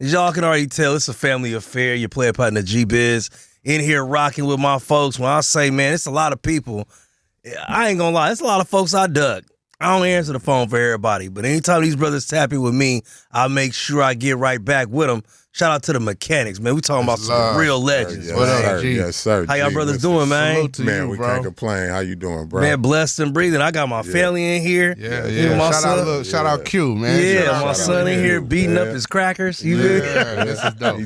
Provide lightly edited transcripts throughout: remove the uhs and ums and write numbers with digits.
As y'all can already tell, it's a family affair. Your player partner GBiZ in here rocking with my folks. When I say, man, it's a lot of people. I ain't gonna lie, it's a lot of folks I dug. I don't answer the phone for everybody, but anytime these brothers tap in with me, I make sure I get right back with them. Shout out to the Mekanix, man. We talking about some real legends. Yes, sir. Yes, sir. How y'all brothers doing, man? Salute to man, we can't complain. How you doing, bro? Man, blessed and breathing. I got my family in here. Yeah. Shout out Q, man. Yeah, my son in here beating up his crackers. You feel me? This is dope.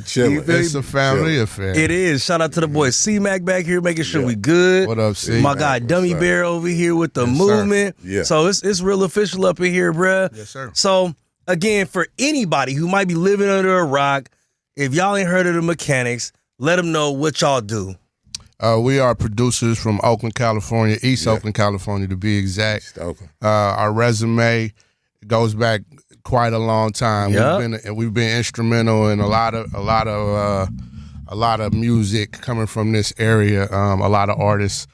It's a family affair. It is. Shout out to the boy C-Mac back here making sure we good. What up, C? My guy Dummy Bear over here with the movement. Yeah. So it's real official up in here, bruh. Yes, sir. So, again, for anybody who might be living under a rock, if y'all ain't heard of the Mekanix, let them know what y'all do. We are producers from Oakland, California, East Oakland, California, to be exact. Our resume goes back quite a long time. We've been instrumental in a lot of music coming from this area. A lot of artists,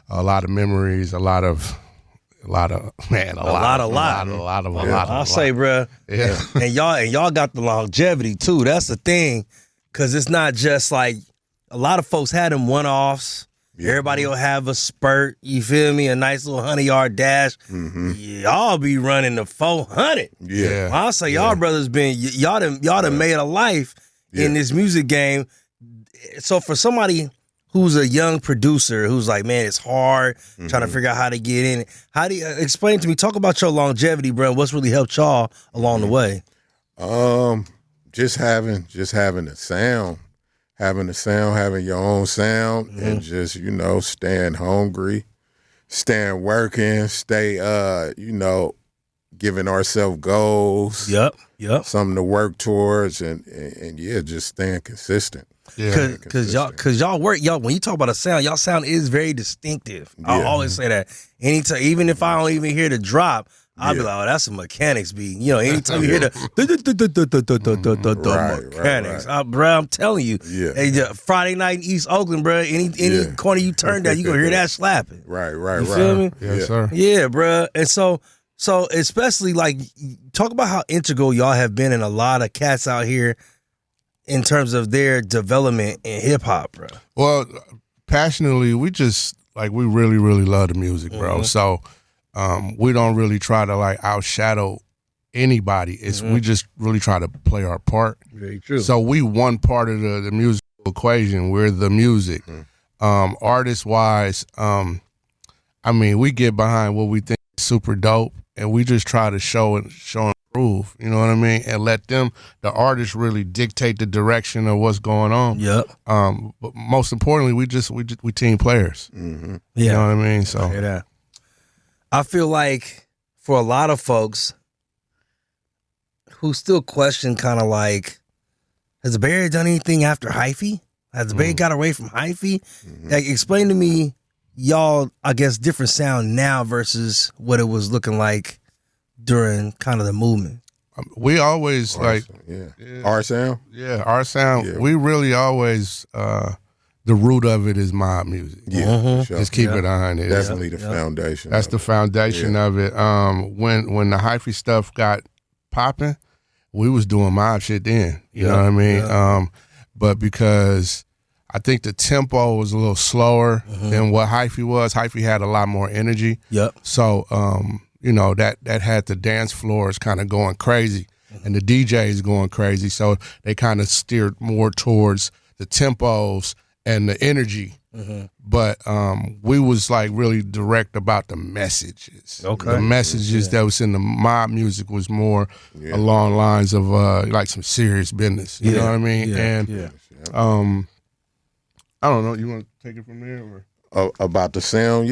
a lot of memories, a lot of. I'll say, bro. Yeah. And y'all got the longevity too. That's the thing, because it's not just like a lot of folks had them one-offs. Yeah. Everybody will have a spurt. You feel me? A nice little 100-yard dash. Mm-hmm. Y'all be running the 400. Yeah. I'll say y'all brothers y'all done made a life in this music game. So for somebody who's a young producer who's like, man, it's hard trying to figure out how to get in. How do you explain to me? Talk about your longevity, bro. What's really helped y'all along the way? Just having a sound, having your own sound, and just staying hungry, staying working, giving ourselves goals. Yep. Something to work towards, and just staying consistent. Yeah, cause y'all work, when you talk about a sound, y'all sound is very distinctive. I always say that. Anytime, even if I don't even hear the drop, I'll be like, oh, that's a Mekanix beat. Anytime you hear the Mekanix, bro, I'm telling you, Friday night in East Oakland, bro, any corner you turn down, you gonna hear that slapping. Right. You feel me? Yes, sir. Yeah, bro. And so especially like talk about how integral y'all have been in a lot of cats out here in terms of their development in hip hop, bro. Well, passionately, we just we really, really love the music, bro. So we don't really try to outshadow anybody. We just really try to play our part. Very true. So we one part of the musical equation. We're the music. Artist wise, we get behind what we think is super dope, and we just try to show and prove, you know what I mean, and let the artists really dictate the direction of what's going on. Yep. But most importantly, we team players. Mm-hmm. You know what I mean? So I hear that. I feel like for a lot of folks who still question, kind of like, has Barry done anything after Hyphy? Has Barry got away from Hyphy? Explain to me, y'all, I guess, different sound now versus what it was looking like during kind of the movement. We always our sound. Yeah, our sound. Yeah. We really always the root of it is mob music. Yeah, sure. Just keep it on it. Definitely the foundation. That's the foundation of it. When the hyphy stuff got popping, we was doing mob shit then. You know what I mean? Yeah. But because I think the tempo was a little slower than what hyphy was. Hyphy had a lot more energy. Yep. So that had the dance floors kind of going crazy and the DJs going crazy. So they kind of steered more towards the tempos and the energy. But we was really direct about the messages. Okay. The messages that was in the mob music was more along lines of some serious business. You know what I mean? And I don't know. You want to take it from there? Or? About the sound?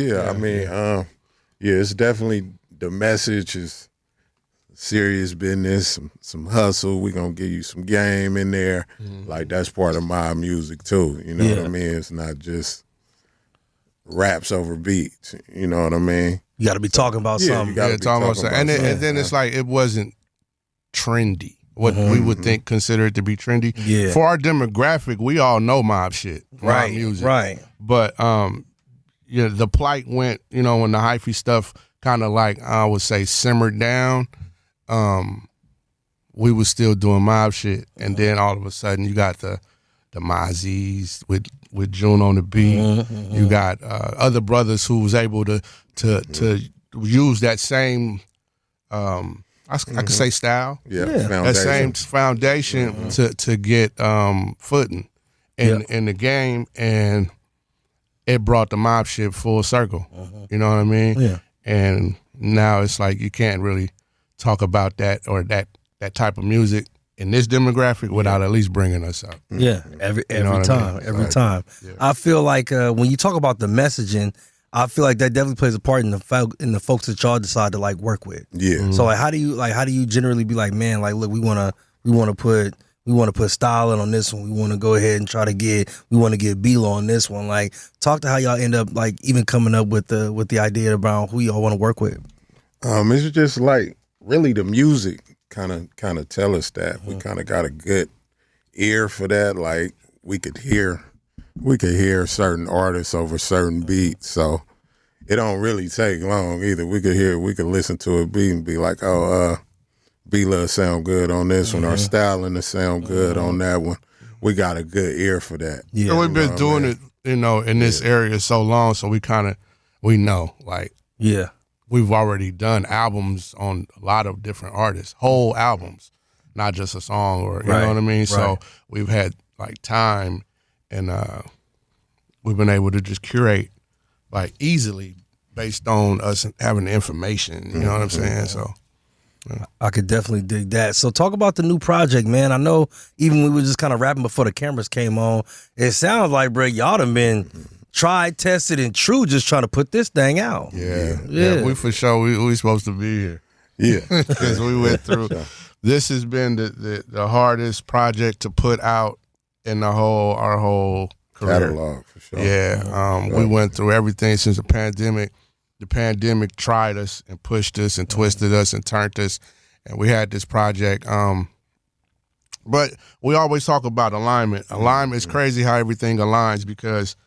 It's definitely the message is serious business, some hustle. We're going to give you some game in there. That's part of my music too. You know what I mean? It's not just raps over beats. You know what I mean? You got to be talking about something. You got to be talking about something. And then it's it wasn't trendy. What we would consider it to be trendy. Yeah. For our demographic, we all know mob shit. Mob music. Right. But the plight went, when the hyphy stuff kind of I would say simmered down. we was still doing mob shit, and then all of a sudden you got the Mozzies with June on the beat. You got other brothers who was able to use that same I could say style, that same foundation to get footing in the game, and it brought the mob shit full circle. You know what I mean? Yeah. And now it's like you can't really talk about that or that type of music in this demographic without at least bringing us up. Yeah, every time, every time. Yeah. I feel like when you talk about the messaging, I feel like that definitely plays a part in the folks that y'all decide to like work with. Yeah. So like, how do you generally be like, man, like, look, we want to put style in on this one. We want to go ahead and we want to get B-Lo on this one. Like, talk to how y'all end up like even coming up with the idea about who y'all want to work with. It's just like really the music kind of tell us that. We kind of got a good ear for that. Like we could hear certain artists over certain beats, so it don't really take long either. We could listen to a beat and be like, oh, B-Lo sound good on this one, or styling to sound good on that one. We got a good ear for that. Yeah, so we've been doing it, in this area so long, so we know, like, yeah, we've already done albums on a lot of different artists, whole albums, not just a song, or you know what I mean. Right. So we've had like time, and we've been able to just curate like easily based on us having the information. You know what I'm saying? So. Yeah. I could definitely dig that. So talk about the new project, man. I know even we were just kind of rapping before the cameras came on. It sounds like, bro, y'all done been tried, tested, and true just trying to put this thing out. Yeah. We for sure, we supposed to be here. Yeah. Because we went through, this has been the hardest project to put out in our whole career. Catalog, for sure. Yeah. We went through everything since the pandemic. The pandemic tried us and pushed us and twisted us and turned us, and we had this project. But we always talk about alignment. Alignment is crazy how everything aligns, because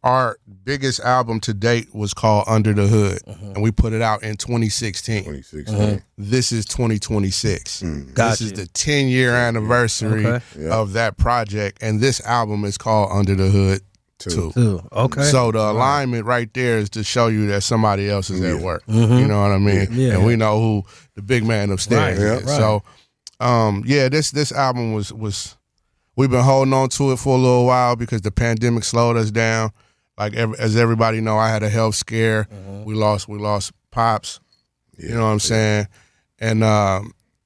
our biggest album to date was called Under the Hood, and we put it out in 2016. This is 2026. This is the 10-year anniversary of that project, and this album is called Under the Hood 2. Okay. So the alignment right there is to show you that somebody else is at work. You know what I mean? Yeah. And we know who the big man upstairs is. So, this album was we've been holding on to it for a little while because the pandemic slowed us down. Like as everybody know, I had a health scare. We lost Pops. You know what I'm saying? And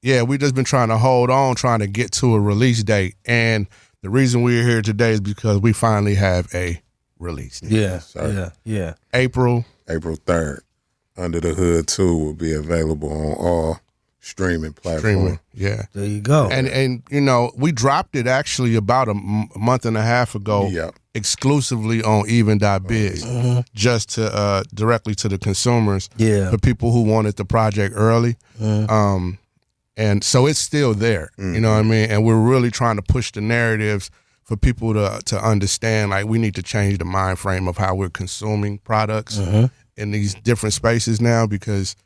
we just been trying to hold on, trying to get to a release date. And the reason we're here today is because we finally have a release date. Yeah. April 3rd. Under the Hood 2 will be available on all streaming platforms. Yeah. There you go. And we dropped it actually about a month and a half ago exclusively on even.biz just to directly to the consumers. Yeah. For people who wanted the project early. And so it's still there, you know what I mean? And we're really trying to push the narratives for people to understand, like, we need to change the mind frame of how we're consuming products in these different spaces now, because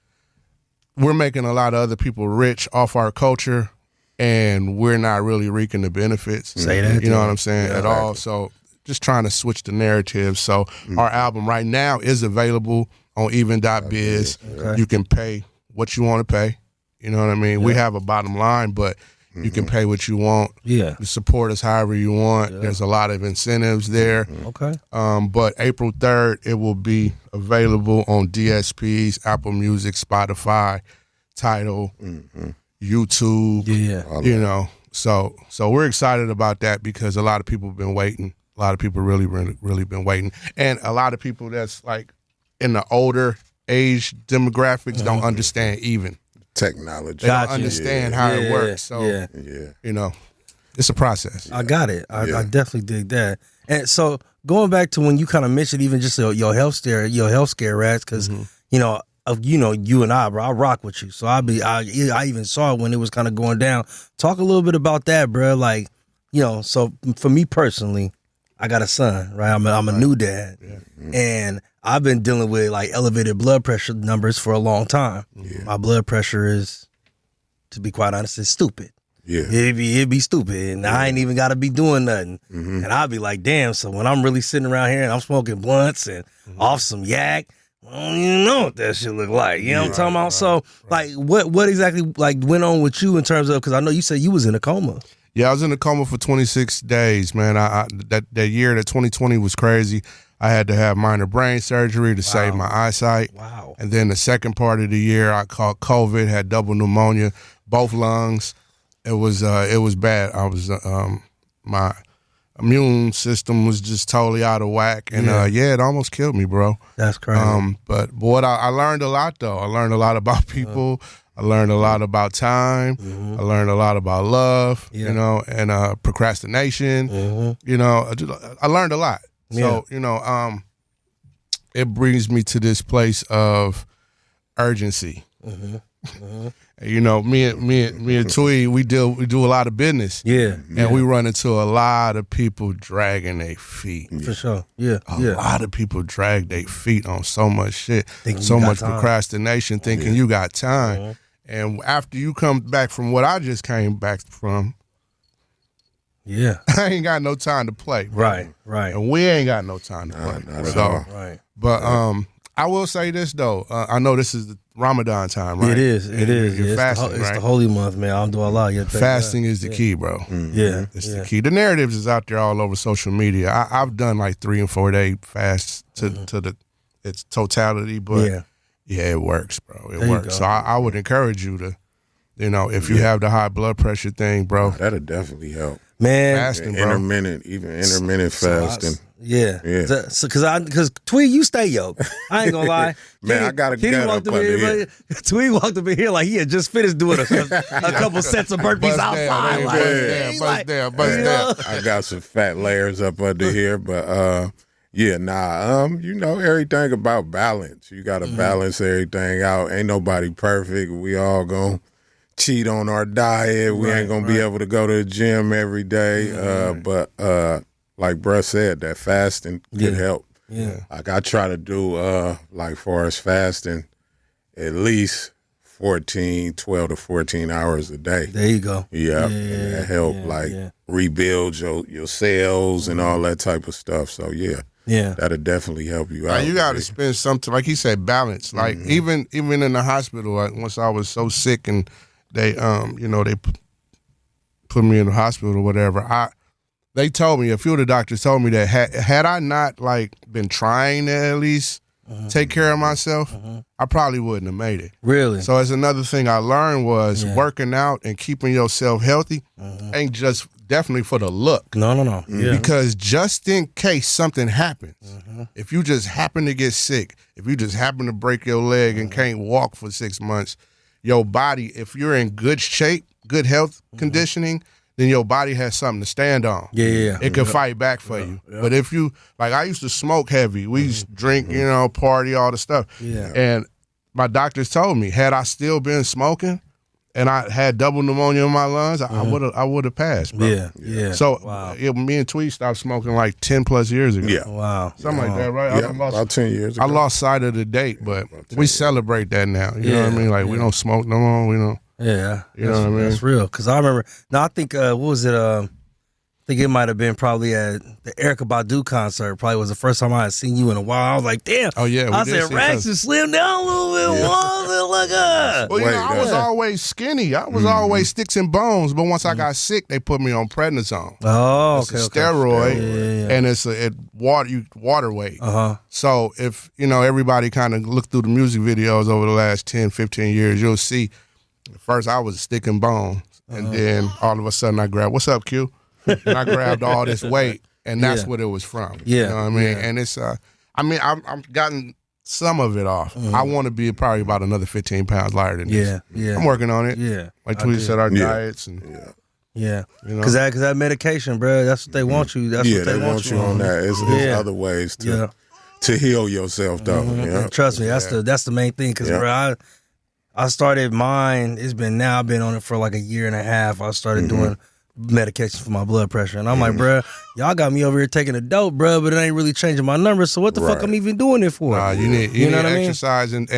we're making a lot of other people rich off our culture, and we're not really reaping the benefits. Say that. You know what I'm saying? At all. So just trying to switch the narrative. So our album right now is available on even.biz. You can pay what you want to pay. You know what I mean? We have a bottom line, but you can pay what you want. Yeah. You support us however you want. There's a lot of incentives there. Okay. But April 3rd, it will be available on DSPs, Apple Music, Spotify, Tidal, YouTube. Yeah. So we're excited about that because a lot of people have been waiting. A lot of people really been waiting. And a lot of people that's like in the older age demographics don't understand even technology. They don't understand how it works. So, it's a process. I got it. I definitely dig that. And so going back to when you kind of mentioned even just your health scare rats, because you and I, bro, I rock with you. So I even saw it when it was kind of going down. Talk a little bit about that, bro. Like, so for me personally, I got a son, right? I'm a new dad, and I've been dealing with like elevated blood pressure numbers for a long time. My blood pressure is, to be quite honest, is stupid. it'd be stupid, and I ain't even got to be doing nothing. And I'd be like, damn. So when I'm really sitting around here and I'm smoking blunts and off some yak, I don't even know what that shit look like. You know what I'm talking about? So like, what exactly like went on with you in terms of, because I know you said you was in a coma. Yeah, I was in a coma for 26 days, man. That year, that 2020 was crazy. I had to have minor brain surgery to save my eyesight. Wow. And then the second part of the year, I caught COVID, had double pneumonia, both lungs. It was bad. I was my immune system was just totally out of whack, and it almost killed me, bro. That's crazy. But what I learned a lot though. I learned a lot about people. I learned a lot about time. I learned a lot about love, you know, and procrastination. You know, I learned a lot. So, you know, it brings me to this place of urgency. You know, me and Twee, we do a lot of business. And we run into a lot of people dragging their feet. For sure. A lot of people drag their feet on so much shit, so much procrastination, thinking you got time. And after you come back from what I just came back from, I ain't got no time to play. Right. And we ain't got no time to play. Not at all. But I will say this though. I know this is the Ramadan time, right? It is. You're fasting, it's right? the holy month, man. I'll do Allah. Fasting is the key, bro. It's the key. The narratives is out there all over social media. I've done like 3 and 4 day fasts to its totality, but it works, bro. It works. So I would encourage you to, you know, if you have the high blood pressure thing, bro, that'll definitely help. Man, fasting, bro. Intermittent fasting. So because Twee, you stay yoked. I ain't gonna lie. Man, I got a gut up under here. Twee walked up in here like he had just finished doing a couple sets of burpees outside. Bust down. I got some fat layers up under here, but you know, everything about balance. You got to balance everything out. Ain't nobody perfect. We all gonna cheat on our diet. We ain't gonna be able to go to the gym every day. But like bruh said, that fasting could help. Like I try to do like far as fasting, at least 12 to 14 hours a day. There you go. And that help rebuild your cells and all that type of stuff. So that'll definitely help you out. You got to spend some time, like he said, balance. Like even in the hospital, once I was so sick and they they put me in the hospital or whatever, they told me, a few of the doctors told me that had I not like been trying to at least take care of myself, I probably wouldn't have made it. Really? So it's another thing I learned was working out and keeping yourself healthy ain't just definitely for the look. No. Because just in case something happens, if you just happen to get sick, if you just happen to break your leg and can't walk for 6 months, your body, if you're in good shape, good health conditioning, then your body has something to stand on. It can fight back for you. But if you, like I used to smoke heavy. We used to drink, you know, party, all the stuff. And my doctors told me, had I still been smoking and I had double pneumonia in my lungs, I would have passed, bro. So me and Twee stopped smoking like 10 plus years ago. Something like that, right? About 10 years ago. I lost sight of the date, but we celebrate that now. You know what I mean? Like we don't smoke no more. We don't. You know what I mean? That's real. Because I remember, I think, what was it? I think it might have been probably at the Erykah Badu concert. Probably was the first time I had seen you in a while. I was like, damn. Oh, yeah. I said, Rax is slimmed down a little bit. Well, you know, I was always skinny. I was always sticks and bones. But once I got sick, they put me on prednisone. Oh, it's a steroid, and it's water weight. So if, you know, everybody kind of look through the music videos over the last 10, 15 years, you'll see first I was a stick and bone, and then all of a sudden I grabbed, what's up, Q? And I grabbed all this weight, and that's what it was from. You know what I mean? And it's, I've gotten some of it off. I want to be probably about another 15 pounds lighter than this. I'm working on it. Like Tweety said, our diets and you know? Cause that medication, bro. That's what they want you. That's what they want you on that. It's other ways to heal yourself, though. Trust me, that's the main thing. Cause bro, I started mine. I've been on it for like a year and a half. I started doing medication for my blood pressure. And I'm like, bruh, y'all got me over here taking a dope, bruh, but it ain't really changing my numbers. So what the fuck I'm even doing it for? You need know what exercise and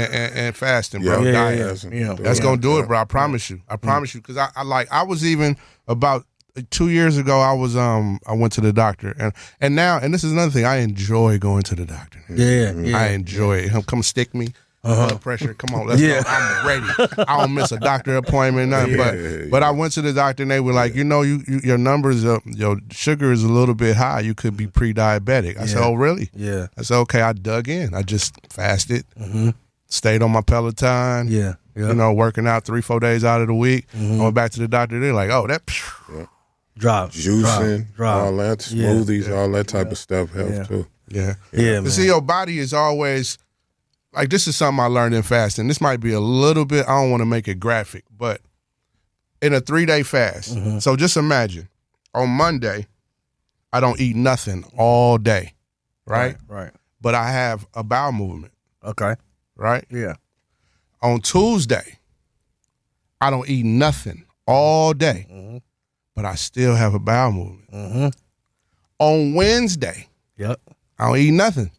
fasting, bro. Diet. That's gonna do it, bro. I promise you. I promise you. Because I was even about 2 years ago. I went to the doctor, and now this is another thing. I enjoy going to the doctor. I enjoy it. Him come stick me. Blood pressure, come on, let's go. I'm ready. I don't miss a doctor appointment, nothing. But I went to the doctor and they were like, your numbers, your sugar is a little bit high. You could be pre-diabetic. I said, oh, really? Yeah. I said, okay. I dug in. I just fasted, stayed on my Peloton. Working out 3-4 days out of the week. I went back to the doctor. They're like, oh, that drop, juicing, all that, smoothies, all that type of stuff helps too. But see, your body is always. Like, this is something I learned in fasting. This might be a little bit, I don't want to make it graphic, but in a 3-day fast. So just imagine, on Monday, I don't eat nothing all day, right? Right. But I have a bowel movement. Okay. Right? Yeah. On Tuesday, I don't eat nothing all day, but I still have a bowel movement. On Wednesday, I don't eat nothing,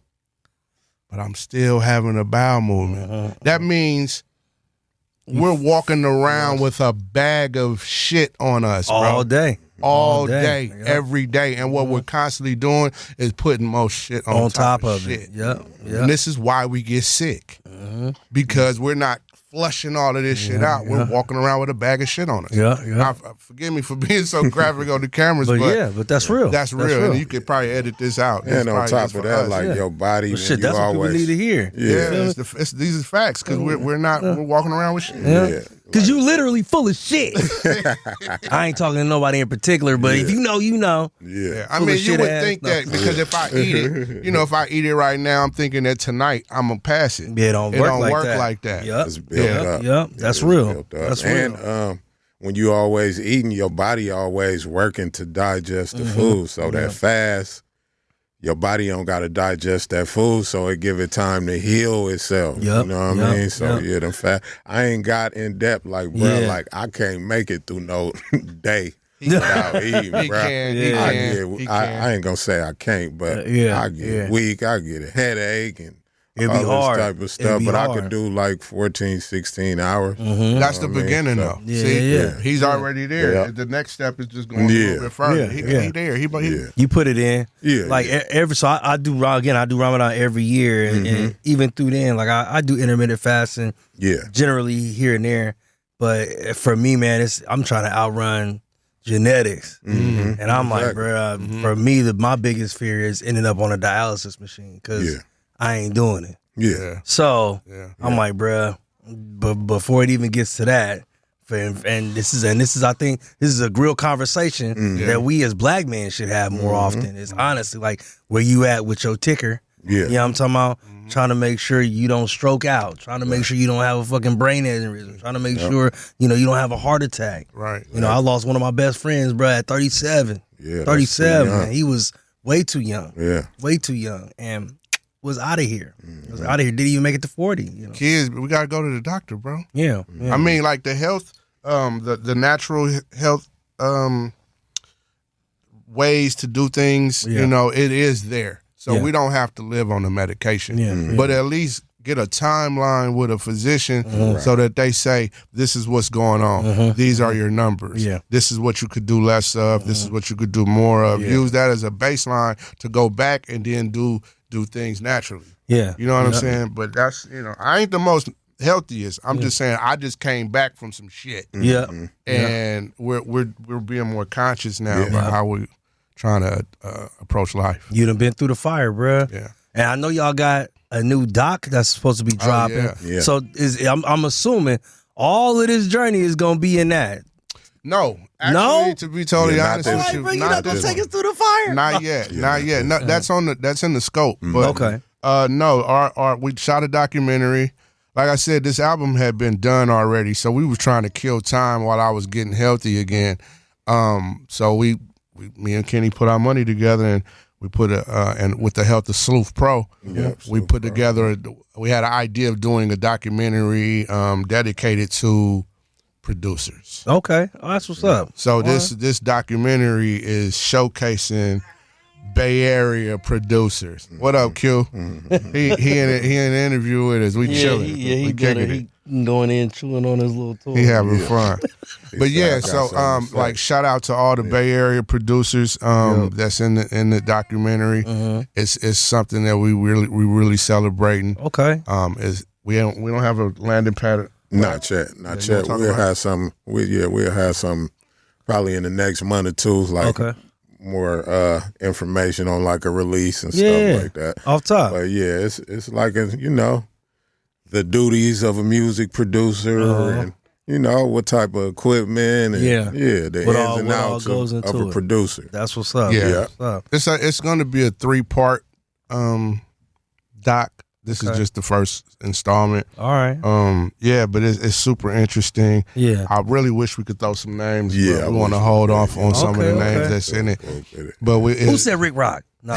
but I'm still having a bowel movement. That means we're walking around with a bag of shit on us, bro. All day, every day. And what we're constantly doing is putting more shit on top of shit. And this is why we get sick. Because we're not flushing all of this shit out. We're walking around with a bag of shit on us. Forgive me for being so graphic on the cameras, but that's real. That's real. And you could probably edit this out. And on top of that, your body, shit, that's what people need to hear. These are facts, because we're walking around with shit. Because you literally full of shit. I ain't talking to nobody in particular, but if you know, you know. I mean, you would think that, because if I eat it, if I eat it right now, I'm thinking that tonight I'm going to pass it. It don't work like that. It's built up. Yep, that's real. That's real. And when you always eating, your body always working to digest the food. So that fast, your body don't got to digest that food, so it give it time to heal itself. You know what I mean? So them fast. I ain't got in depth like, bro, like I can't make it through no day without eating, bro. I ain't gonna say I can't, but I get weak. I get a headache and all this type of stuff. But I could do like 14, 16 hours. That's the beginning, though. See, he's already there. The next step is just going a little bit further. He there. You put it in. Like so I do Ramadan every year, and even through then, like I do intermittent fasting. Generally here and there, but for me, man, I'm trying to outrun genetics, and I'm like, bro, for me, my biggest fear is ending up on a dialysis machine, because I ain't doing it. So I'm like, bruh, but before it even gets to that, and this is I think this is a real conversation that we as black men should have more often. Is honestly like, where you at with your ticker? You know what I'm talking about? Trying to make sure you don't stroke out, trying to make sure you don't have a fucking brain aneurysm, trying to make sure you don't have a heart attack. I lost one of my best friends, bruh, at 37. 37, man. He was way too young. Way too young. And was out of here. Didn't even make it to 40. Kids, we gotta go to the doctor, bro. I mean, like the health, the natural health ways to do things. It is there, so we don't have to live on the medication. But at least get a timeline with a physician so that they say, this is what's going on. These are your numbers. This is what you could do less of. This is what you could do more of. Use that as a baseline to go back and then do things naturally. You know what I'm saying? But that's, I ain't the most healthiest. I'm just saying I just came back from some shit. And we're being more conscious now about how we're trying to approach life. You done been through the fire, bro. And I know y'all got a new doc that's supposed to be dropping. So I'm assuming all of this journey is gonna be in that. No, actually, to be totally honest with you, you're not gonna take us through the fire. Not yet, not yet. No, that's in the scope. But no, we shot a documentary. Like I said, this album had been done already, so we was trying to kill time while I was getting healthy again. So me and Kenny put our money together, and we put and with the help of Sleuth Pro, we put together. We had an idea of doing a documentary dedicated to producers. Okay, that's what's up. So this documentary is showcasing Bay Area producers. What up, Q? He in an interview with us. We chilling. He kicking it. He going in chewing on his little toy. He having fun. But yeah, so like shout out to all the Bay Area producers that's in the documentary. It's something that we really celebrating. Okay. We don't have a landing pad. Not yet. We'll have some. We'll have some probably in the next month or two. Like more information on like a release and stuff like that. Off top. But yeah, it's like the duties of a music producer and what type of equipment and the ins and outs of a producer. That's what's up. Yeah. It's going to be a 3-part doc. This is just the first installment. All right. But it's super interesting. Yeah. I really wish we could throw some names. Yeah. But we want to hold off on some of the names that's in it. But who said Rick Rock? No.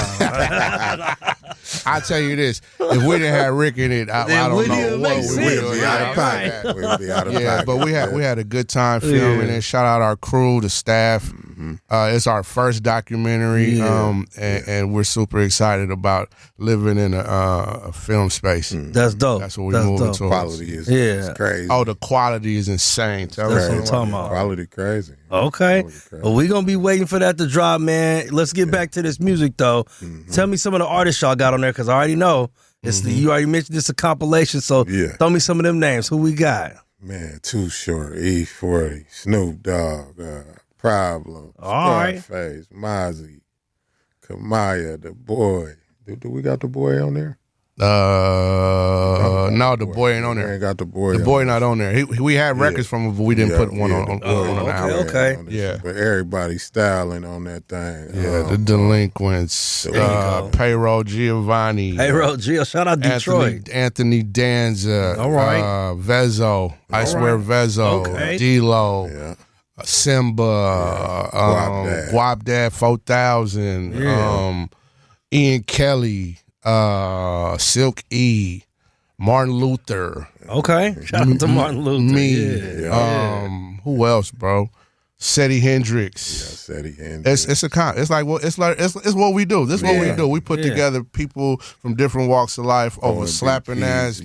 I tell you this: if we didn't have Rick in it, I don't know what we would be out of pocket. We'd be out of pocket. Yeah, but we had a good time filming it. Shout out our crew, the staff. It's our first documentary, and we're super excited about living in a film space. That's dope. That's what we're moving towards. Quality is crazy. Oh, the quality is insane. That's what I'm talking about. Quality crazy. Okay. Well, we're going to be waiting for that to drop, man. Let's get back to this music, though. Tell me some of the artists y'all got on there, because I already know. You already mentioned it's a compilation, so throw me some of them names. Who we got? Man, Too Short, E40, Snoop Dogg, Problem, Scarface, Mozzie, Kamaya, The Boy. Do we got The Boy on there? No, The Boy ain't on there. We ain't got The Boy. The Boy not on there. We had records from him, but we didn't put one on the album. Okay. Yeah. But everybody's styling on that thing. Yeah, The Delinquents, Payroll Giovanni. Payroll Gio, shout out Detroit. Anthony Danza. All right. Vezo, I Swear Vezo. D-Lo. Simba. Guap Dad 4000. Ian Kelly. Silk E, Martin Luther. Okay, shout out to Martin Luther. Me, who else, bro? Seti Hendrix. Yeah, Seti Hendrix. It's what we do. This is what we do. We put together people from different walks of life over slapping ass.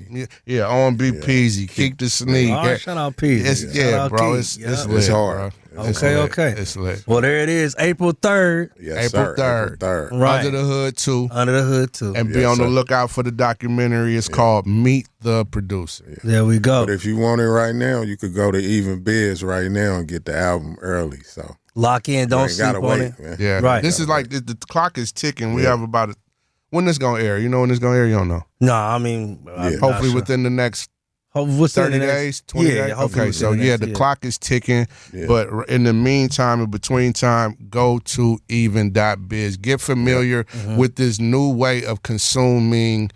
Yeah, on B Peasy, Keek the Sneak. All right, shout out Peasy. Bro. It's lit. It's hard. Bro. Okay. It's lit. Well, there it is, April 3rd. Yes, April 3rd. Right. Under the Hood 2. Under the Hood 2. And be on the lookout for the documentary. It's called Meet the Producer. Yeah. There we go. But if you want it right now, you could go to Even Biz right now and get the album early. So lock in, don't sleep on it. Man. Yeah, right. This is like the clock is ticking. We have about when this gonna air. You know when this gonna air? You don't know. No, I mean, hopefully within the next 30 days, 20 days. Okay, so the clock is ticking. Yeah. But in the meantime, in between time, go to even.biz. Get familiar with this new way of consuming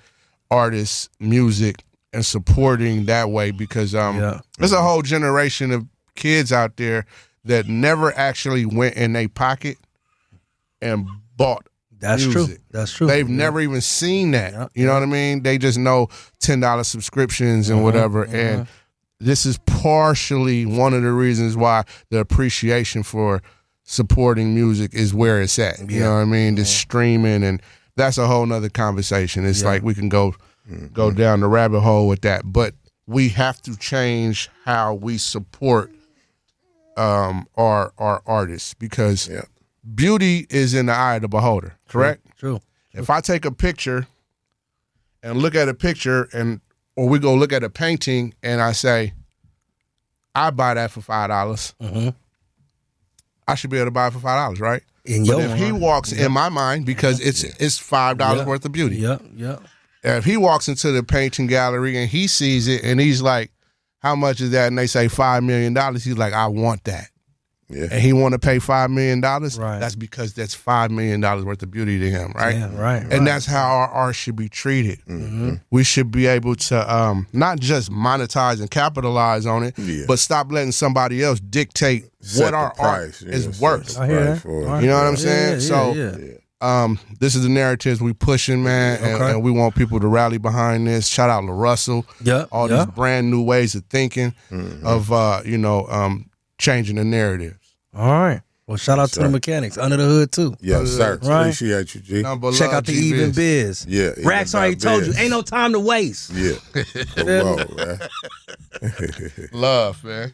artists' music and supporting that way, because there's a whole generation of kids out there that never actually went in their pocket and bought music. That's true. They've never even seen that. You know what I mean? They just know $10 subscriptions and whatever. And this is partially one of the reasons why the appreciation for supporting music is where it's at. You know what I mean? The streaming, and that's a whole nother conversation. It's like we can go down the rabbit hole with that. But we have to change how we support our artists, because beauty is in the eye of the beholder, correct? True. If I take a picture and look at a picture, or we go look at a painting and I say, I buy that for $5, I should be able to buy it for $5, right? But if he walks in my mind, because it's $5 worth of beauty. If he walks into the painting gallery and he sees it and he's like, how much is that? And they say $5 million. He's like, I want that. Yeah. And he want to pay $5 million. Right. That's because that's $5 million worth of beauty to him, right? Yeah, right. And that's how our art should be treated. We should be able to not just monetize and capitalize on it, but stop letting somebody else dictate what our art is worth. I hear that. You know what I'm saying? this is the narratives we pushing, man, and we want people to rally behind this. Shout out to Russell. All these brand new ways of thinking of changing the narratives. All right. Well, shout out to the Mekanix under the hood too. Yes, sir. Right? Appreciate you, G. Check out the Even Biz. Yeah. Rax already told you, ain't no time to waste. Yeah. Come on, man. Love, man.